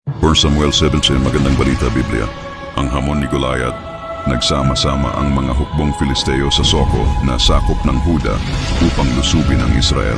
1 Samuel 17, magandang balita Biblia. Ang hamon ni Goliath, nagsama-sama ang mga hukbong Filisteo sa Soko na sakop ng Huda upang lusubin ang Israel.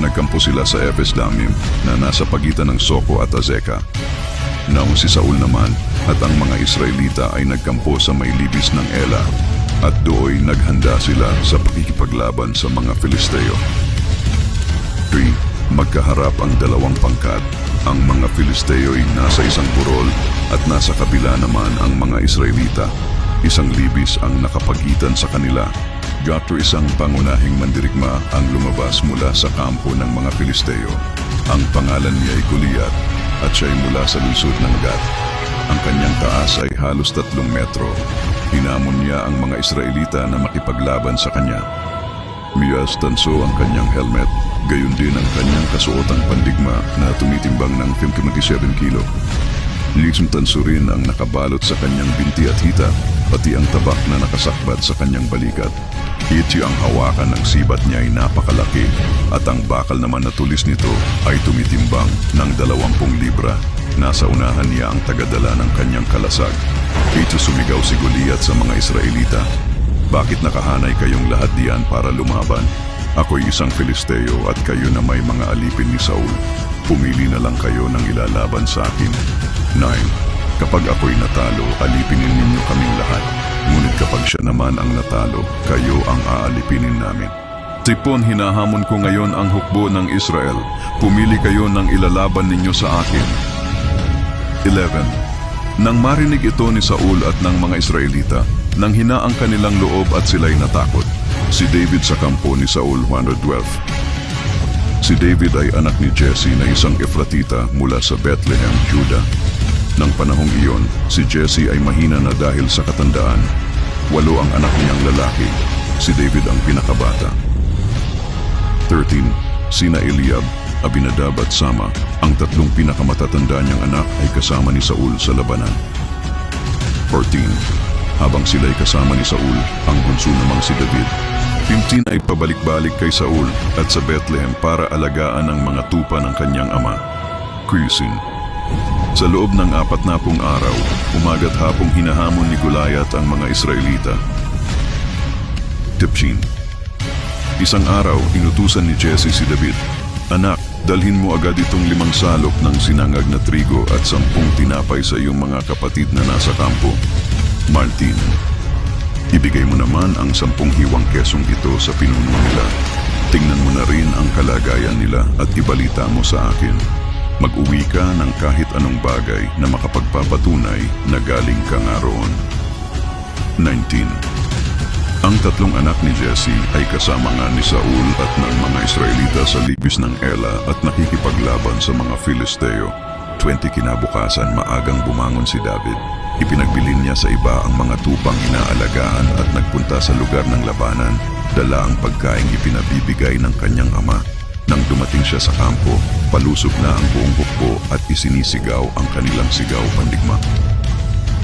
Nagkampo sila sa Ephes Damim na nasa pagitan ng Soko at Azeka. Naong si Saul naman at ang mga Israelita ay nagkampo sa may libis ng Ela at dooy naghanda sila sa pakikipaglaban sa mga Filisteo. 3. Magkaharap ang dalawang pangkat. Ang mga Filisteo ay nasa isang burol at nasa kabila naman ang mga Israelita. Isang libis ang nakapagitan sa kanila. Gato isang pangunahing mandirigma ang lumabas mula sa kampo ng mga Filisteo. Ang pangalan niya ay Goliath at siya ay mula sa lungsod ng Gat. Ang kanyang taas ay halos 3 metro. Hinamon niya ang mga Israelita na makipaglaban sa kanya. Miyas tanso ang kanyang helmet, gayon din ang kanyang kasuotang pandigma na tumitimbang ng 57 kilo. Lisong tanso rin ang nakabalot sa kanyang binti at hita, pati ang tabak na nakasakbat sa kanyang balikat. Iti ang hawakan ng sibat niya ay napakalaki at ang bakal naman na tulis nito ay tumitimbang ng 20 libra. Nasa unahan niya ang tagadala ng kanyang kalasag. Ito sumigaw si Goliath sa mga Israelita. Bakit nakahanay kayong lahat diyan para lumaban? Ako'y isang Filisteo at kayo na may mga alipin ni Saul. Pumili na lang kayo ng ilalaban sa akin. 9. Kapag ako'y natalo, alipinin ninyo kaming lahat. Ngunit kapag siya naman ang natalo, kayo ang aalipinin namin. Tipon, hinahamon ko ngayon ang hukbo ng Israel. Pumili kayo ng ilalaban ninyo sa akin. 11. Nang marinig ito ni Saul at ng mga Israelita, nang hina ang kanilang loob at sila'y natakot. Si David sa kampo ni Saul 112. Si David ay anak ni Jesse na isang Efratita mula sa Bethlehem, Judah. Nang panahong iyon, si Jesse ay mahina na dahil sa katandaan. 8 ang anak niyang lalaki. Si David ang pinakabata. 13. Sina Eliab, Abinadab at Sama, ang 3 pinakamatatanda niyang anak ay kasama ni Saul sa labanan. 14. Habang sila'y kasama ni Saul, ang bunso namang si David, 15 ay pabalik-balik kay Saul at sa Bethlehem para alagaan ang mga tupa ng kanyang ama. Krisin. Sa loob ng 40 araw, umaga't hapong hinahamon ni Goliath ang mga Israelita. 15. Isang araw, inutusan ni Jesse si David, "Anak, dalhin mo agad itong 5 salok ng sinangag na trigo at 10 tinapay sa iyong mga kapatid na nasa kampo. Martin, ibigay mo naman ang 10 hiwang kesong ito sa pinuno nila. Tingnan mo na rin ang kalagayan nila at ibalita mo sa akin. Mag-uwi ka ng kahit anong bagay na makapagpapatunay na galing ka nga roon." 19. Ang 3 anak ni Jesse ay kasama nga ni Saul at ng mga Israelita sa libis ng Ela at nakikipaglaban sa mga Filisteo. 20 kinabukasan, maagang bumangon si David. Ipinagbilin niya sa iba ang mga tupang inaalagaan at nagpunta sa lugar ng labanan, dala ang pagkaing ipinabibigay ng kanyang ama. Nang dumating siya sa kampo, palusog na ang buong hukbo at isinisigaw ang kanilang sigaw pandigma.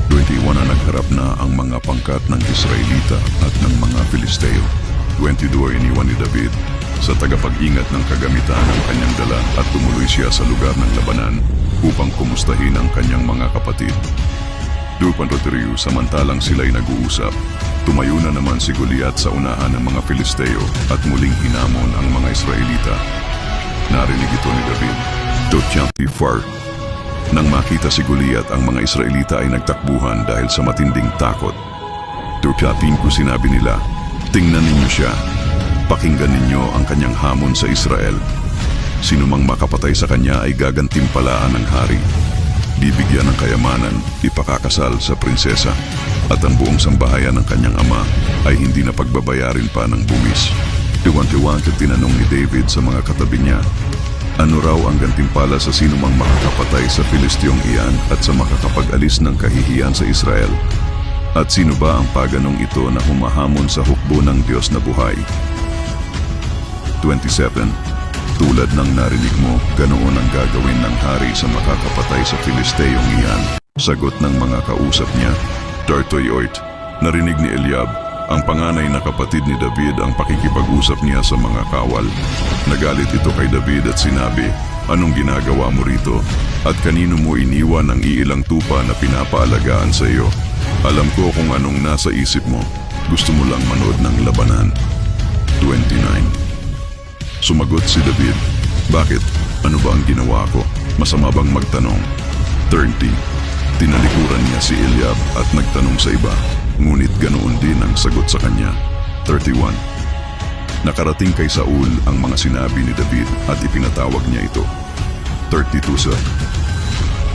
21 na nagharap na ang mga pangkat ng Israelita at ng mga Filisteo. 22 iniwan ni David sa tagapag-ingat ng kagamitan ng kanyang dala at tumuloy siya sa lugar ng labanan upang kumustahin ang kanyang mga kapatid. 23 samantalang sila'y nag-uusap, tumayo na naman si Goliath sa unahan ng mga Filisteo at muling hinamon ang mga Israelita. Narinig ito ni David. 24. Nang makita si Goliath, ang mga Israelita ay nagtakbuhan dahil sa matinding takot. 25 sinabi nila, "Tingnan ninyo siya, pakinggan ninyo ang kanyang hamon sa Israel. Sinumang makapatay sa kanya ay gagantimpalaan ng hari. Bibigyan ng kayamanan, ipakakasal sa prinsesa, at ang buong sambahayan ng kanyang ama ay hindi na pagbabayarin pa ng buwis." Tuwan-tuwa at tinanong ni David sa mga katabi niya, "Ano raw ang gantimpala sa sinumang makakapatay sa Filistiyong iyan at sa makakapag-alis ng kahihiyan sa Israel? At sino ba ang paganong ito na humahamon sa hukbo ng Diyos na buhay?" 27. Tulad ng narinig mo, ganoon ang gagawin ng hari sa makakapatay sa Filisteyong iyan. Sagot ng mga kausap niya. 38. Narinig ni Eliab, ang panganay na kapatid ni David, ang pakikipag-usap niya sa mga kawal. Nagalit ito kay David at sinabi, Anong ginagawa mo rito? At kanino mo iniwan ang iilang tupa na pinapaalagaan sa iyo? Alam ko kung anong nasa isip mo. Gusto mo lang manood ng labanan. 29. Sumagot si David. Bakit? Ano ba ang ginawa ko? Masama bang magtanong? 30. Tinalikuran niya si Eliab at nagtanong sa iba. Ngunit ganoon din ang sagot sa kanya. 31. Nakarating kay Saul ang mga sinabi ni David at ipinatawag niya ito. 32 sir.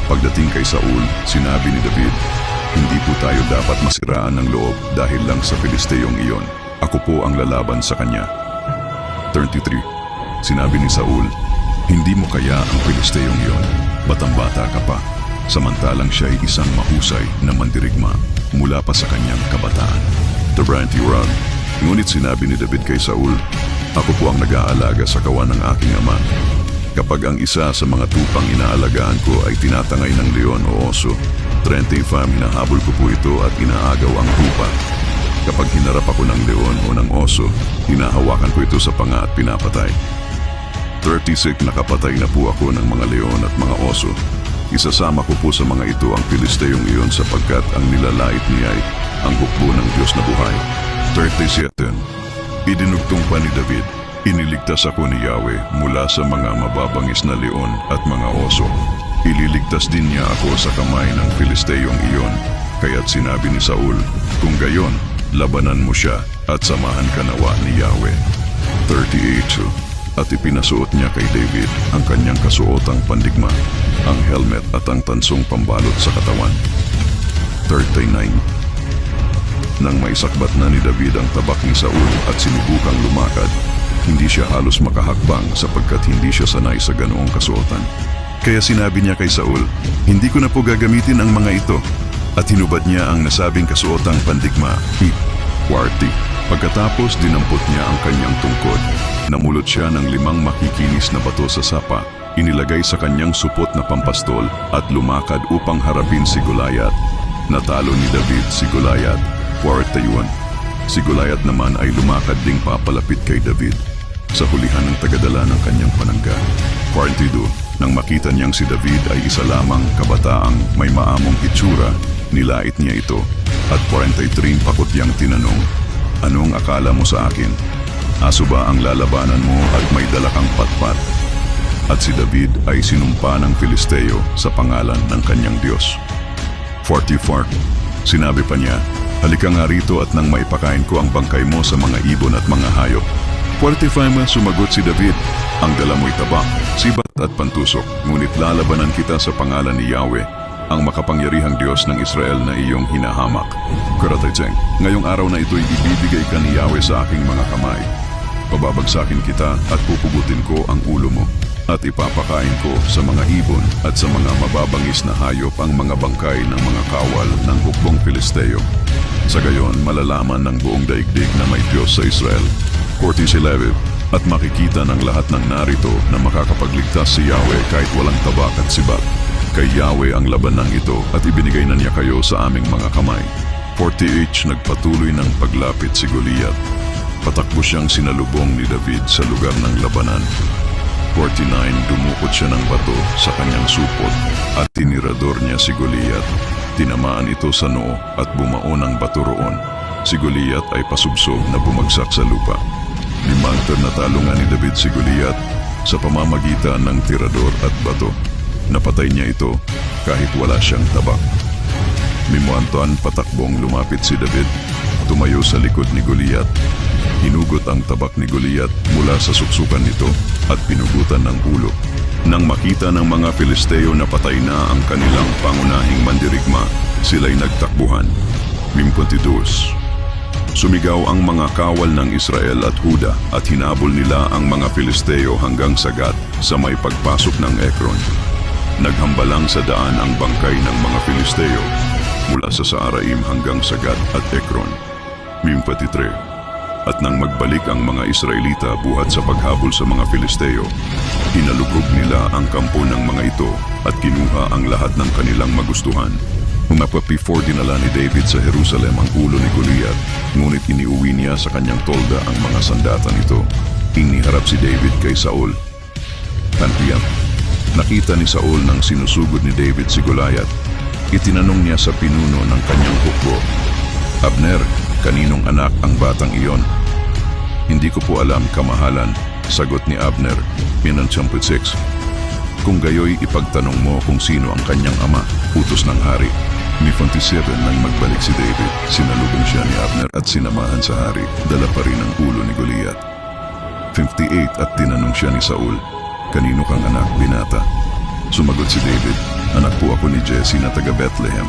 Pagdating kay Saul, sinabi ni David, hindi po tayo dapat masiraan ng loob dahil lang sa Filisteyong iyon. Ako po ang lalaban sa kanya. 33. Sinabi ni Saul, hindi mo kaya ang Filisteyong iyon. Batang-bata ka pa. Samantalang siya ay isang mahusay na mandirigma mula pa sa kanyang kabataan. 30 round. Ngunit sinabi ni David kay Saul, ako po ang nag-aalaga sa kawan ng aking ama. Kapag ang isa sa mga tupang inaalagaan ko ay tinatangay ng leon o oso, 35 hinahabol ko po ito at inaagaw ang tupa. Kapag hinarap ako ng leon o ng oso, hinahawakan ko ito sa panga at pinapatay. 36 nakapatay na po ako ng mga leon at mga oso. Isasama ko po sa mga ito ang Filisteyong iyon sapagkat ang nilalait niya ay ang hukbo ng Diyos na buhay. 37. Idinugtong pa ni David, iniligtas ako ni Yahweh mula sa mga mababangis na leon at mga oso. Ililigtas din niya ako sa kamay ng Filisteyong iyon. Kaya't sinabi ni Saul, kung gayon, labanan mo siya at samahan ka nawa ni Yahweh. 38. At ipinasuot niya kay David ang kanyang kasuotang pandigma, ang helmet at ang tansong pambalot sa katawan. 39. Nang maisakbat na ni David ang tabak ni Saul at sinubukang lumakad, hindi siya halos makahakbang sapagkat hindi siya sanay sa ganoong kasuotan. Kaya sinabi niya kay Saul, hindi ko na po gagamitin ang mga ito. At hinubad niya ang nasabing kasuotang pandigma, 40. Pagkatapos dinampot niya ang kanyang tungkod. Namulot siya ng 5 makikinis na bato sa sapa, inilagay sa kanyang supot na pampastol at lumakad upang harapin si Goliath. Natalo ni David si Goliath, 41. Si Goliath naman ay lumakad ding papalapit kay David. Sa hulihan ng tagadala ng kanyang panangga. 42. Nang makita niyang si David ay isa lamang kabataang may maamong itsura, nilait niya ito. At 43 pakutyang tinanong, anong akala mo sa akin? Aso ba ang lalabanan mo at may dala kang patpat? At si David ay sinumpa ng Filisteo sa pangalan ng kanyang Diyos. 44. Sinabi pa niya, halika nga rito at nang maipakain ko ang bangkay mo sa mga ibon at mga hayop. 45. Sumagot si David, ang dala mo'y tabak, sibat at pantusok, ngunit lalabanan kita sa pangalan ni Yahweh, ang makapangyarihang Diyos ng Israel na iyong hinahamak. 46. Ngayong araw na ito'y ibibigay ka ni Yahweh sa aking mga kamay. Pababagsakin kita at pupugutin ko ang ulo mo at ipapakain ko sa mga ibon at sa mga mababangis na hayop ang mga bangkay ng mga kawal ng hukbong Filisteo. Sa gayon, malalaman ng buong daigdig na may Diyos sa Israel. 47. At makikita ng lahat ng narito na makakapagligtas si Yahweh kahit walang tabak at sibat. Kay Yahweh ang labanang ito at ibinigay na niya kayo sa aming mga kamay. 48. Nagpatuloy ng paglapit si Goliath. Patakbo siyang sinalubong ni David sa lugar ng labanan. 49. Dumukot siya ng bato sa kanyang supot at tinirador niya si Goliath. Tinamaan ito sa noo at bumao ng bato roon. Si Goliath ay pasubsob na bumagsak sa lupa. 5. Natalungan ni David si Goliath sa pamamagitan ng tirador at bato. Napatay niya ito kahit wala siyang tabak. 5. Patakbong lumapit si David. Tumayo sa likod ni Goliath. Hinugot ang tabak ni Goliath mula sa suksukan nito at pinugutan ng ulo. Nang makita ng mga Filisteo na patay na ang kanilang pangunahing mandirigma, sila'y nagtakbuhan. 52. Sumigaw ang mga kawal ng Israel at Huda at hinabol nila ang mga Filisteo hanggang sa Gat sa may pagpasok ng Ekron. Naghambalang sa daan ang bangkay ng mga Filisteo mula sa Saaraim hanggang sa Gat at Ekron. 53. At nang magbalik ang mga Israelita buhat sa paghabol sa mga Filisteo, hinalugog nila ang kampo ng mga ito at kinuha ang lahat ng kanilang magustuhan. Humapapifore dinala ni David sa Jerusalem ang ulo ni Goliath, ngunit iniuwi niya sa kanyang tolda ang mga sandata nito. Iniharap si David kay Saul. Tantiyan. Nakita ni Saul nang sinusugod ni David si Goliath. Itinanong niya sa pinuno ng kanyang hukbo, "Abner, kaninong anak ang batang iyon?" "Hindi ko po alam, kamahalan," sagot ni Abner, Minan 6. "Kung gayoy ipagtanong mo kung sino ang kanyang ama," utos ng hari. Ni 27 nang magbalik si David, sinalubong siya ni Abner at sinamahan sa hari, dala pa rin ang ulo ni Goliath. 58 at tinanong siya ni Saul, "Kanino kang anak, binata?" Sumagot si David, "Anak po ako ni Jesse na taga Bethlehem."